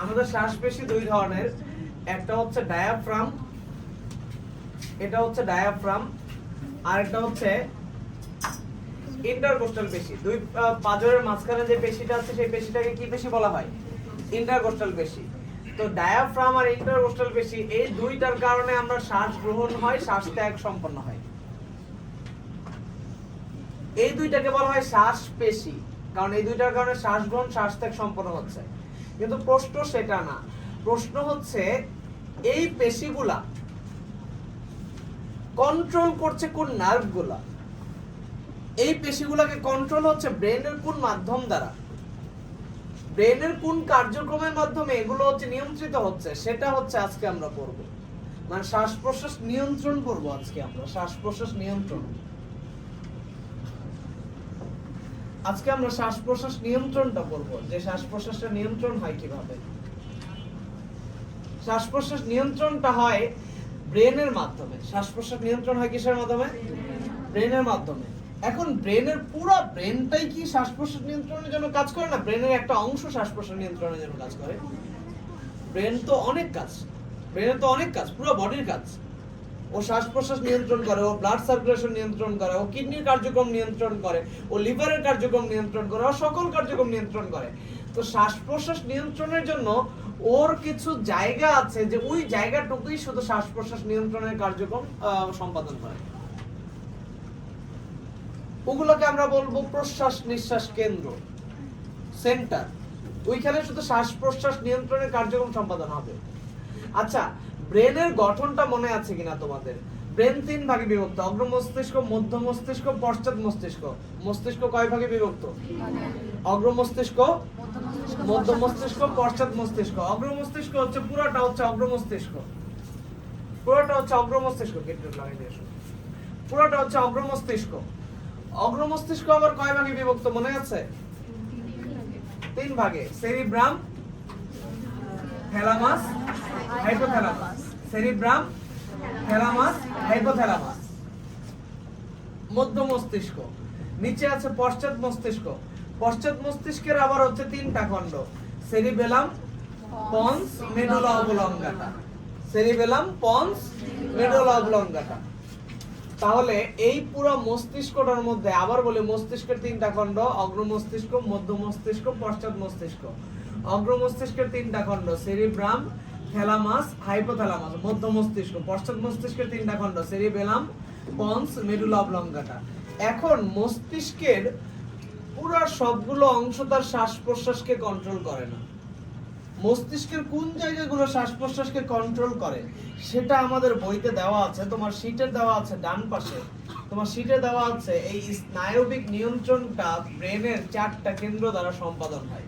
আমাদের শ্বাসপেশি দুই ধরনের, একটা হচ্ছে ডায়াফ্রাম, এটা হচ্ছে ডায়াফ্রাম, আর একটা হচ্ছে ইন্টারকোস্টাল পেশি। দুই পাঁজরের মাঝখানে যে পেশিটা আছে সেই পেশিটাকে কি পেশি বলা হয়? ইন্টারকোস্টাল পেশি। তো ডায়াফ্রাম আর ইন্টারকোস্টাল পেশি এই দুইটার কারণে আমরা শ্বাস গ্রহণ হয়, শ্বাস ত্যাগ সম্পন্ন হয়। এই দুইটাকে বলা হয় শ্বাস পেশি, কারণ এই দুইটার কারণে শ্বাস গ্রহণ শ্বাস ত্যাগ সম্পন্ন হচ্ছে। কিন্তু প্রশ্ন সেটা না, প্রশ্ন হচ্ছে এই পেশিগুলা কন্ট্রোল করছে কোন নার্ভগুলা, এই পেশিগুলোকে কন্ট্রোল হচ্ছে ব্রেনের কোন মাধ্যম দ্বারা, ব্রেনের কোন কার্যক্রমের মাধ্যমে এগুলো হচ্ছে নিয়ন্ত্রিত হচ্ছে, সেটা হচ্ছে আজকে আমরা পড়ব। মানে শ্বাস প্রশ্বাস নিয়ন্ত্রণ করব আজকে আমরা, শ্বাস প্রশ্বাস নিয়ন্ত্রণ। আজকে আমরা শ্বাস প্রশ্বাস নিয়ন্ত্রণটা করব, যে শ্বাস প্রশ্বাসটা নিয়ন্ত্রণ হয় কিভাবে। শ্বাস প্রশ্বাস নিয়ন্ত্রণটা হয় ব্রেনের মাধ্যমে। শ্বাস প্রশ্বাস নিয়ন্ত্রণ হয় কিসের মাধ্যমে? ব্রেনের মাধ্যমে। এখন ব্রেনের পুরো ব্রেনটাই কি শ্বাস প্রশ্বাস নিয়ন্ত্রণের জন্য কাজ করে না? ব্রেনের একটা অংশ শ্বাস প্রশ্বাস নিয়ন্ত্রণের জন্য কাজ করে। ব্রেন তো অনেক কাজ, ব্রেনের তো অনেক কাজ, পুরো বডির কাজ। ও শ্বাস প্রশ্বাস নিয়ন্ত্রণ করে, ও ব্লাড সার্কুলেশন নিয়ন্ত্রণ করে, ও কিডনির কার্যক্রম নিয়ন্ত্রণ করে, ও লিভারের কার্যক্রম নিয়ন্ত্রণ করে, ও সকল কার্যক্রম নিয়ন্ত্রণ করে। তো শ্বাস প্রশ্বাস নিয়ন্ত্রণের জন্য ওর কিছু জায়গা আছে, যে ওই জায়গাটুকুই শুধু শ্বাস প্রশ্বাস নিয়ন্ত্রণের কার্যক্রম সম্পাদন করে। ওগুলোকে আমরা বলবো প্রশ্বাস নিঃশ্বাস কেন্দ্র, সেন্টার। ওইখানে শুধু শ্বাস প্রশ্বাস নিয়ন্ত্রণের কার্যক্রম সম্পাদন হবে। আচ্ছা, ব্রেনের গঠনটা মনে আছে কিনা তোমাদের? ব্রেন তিন ভাগে বিভক্ত, অগ্র মস্তিষ্ক, মধ্য মস্তিষ্ক, পশ্চাৎ মস্তিষ্ক। মস্তিষ্ক কয় ভাগে বিভক্ত? অগ্র মস্তিষ্ক, মধ্য মস্তিষ্ক, পশ্চাৎ মস্তিষ্ক। অগ্র মস্তিষ্ক হচ্ছে পুরোটা হচ্ছে অগ্র মস্তিষ্ক, পুরোটা হচ্ছে অগ্র মস্তিষ্ক। কেটে লাগাই দিয়ে পুরোটা হচ্ছে অগ্র মস্তিষ্ক। অগ্র মস্তিষ্ক আবার কয় ভাগে বিভক্ত মনে আছে? তিন ভাগে, cerebrum, thalamus, hypothalamus. Cerebrum, thalamus, hypothalamus. মধ্য মস্তিষ্ক। নিচে আছে পশ্চাৎ মস্তিষ্ক। পশ্চাৎ মস্তিষ্কের আবার হচ্ছে তিনটা খণ্ড, cerebellum, ponds, medulla অবলঙ্গাটা। Cerebellum, ponds, medulla অবলঙ্গাটা। তাহলে এই পুরো মস্তিষ্কটার মধ্যে আবার বলি, মস্তিষ্কের তিনটা খণ্ড, অগ্র মস্তিষ্ক, মধ্য মস্তিষ্ক, পশ্চাৎ মস্তিষ্ক। অগ্র মস্তিষ্কের তিনটা খণ্ড, সেরিব্রাম, থ্যালামাস, হাইপোথ্যালামাস। মধ্য মস্তিষ্ক, পশ্চাৎ মস্তিষ্কের তিনটা খণ্ড, সেরিবেলাম, পন্স, মেডুলা অবলঙ্গাটা। এখন মস্তিষ্কের পুরো সবগুলো অংশ তার শ্বাস প্রশ্বাসকে কন্ট্রোল করে না। মস্তিষ্কের কোন জায়গাগুলো শ্বাস প্রশ্বাসকে কন্ট্রোল করে সেটা আমাদের বইতে দেওয়া আছে, তোমার শীটে দেওয়া আছে ডান পাশে। তোমার শীটে দেওয়া আছে এই স্নায়বিক নিয়ন্ত্রণটা ব্রেনের চারটা কেন্দ্র দ্বারা সম্পাদন হয়।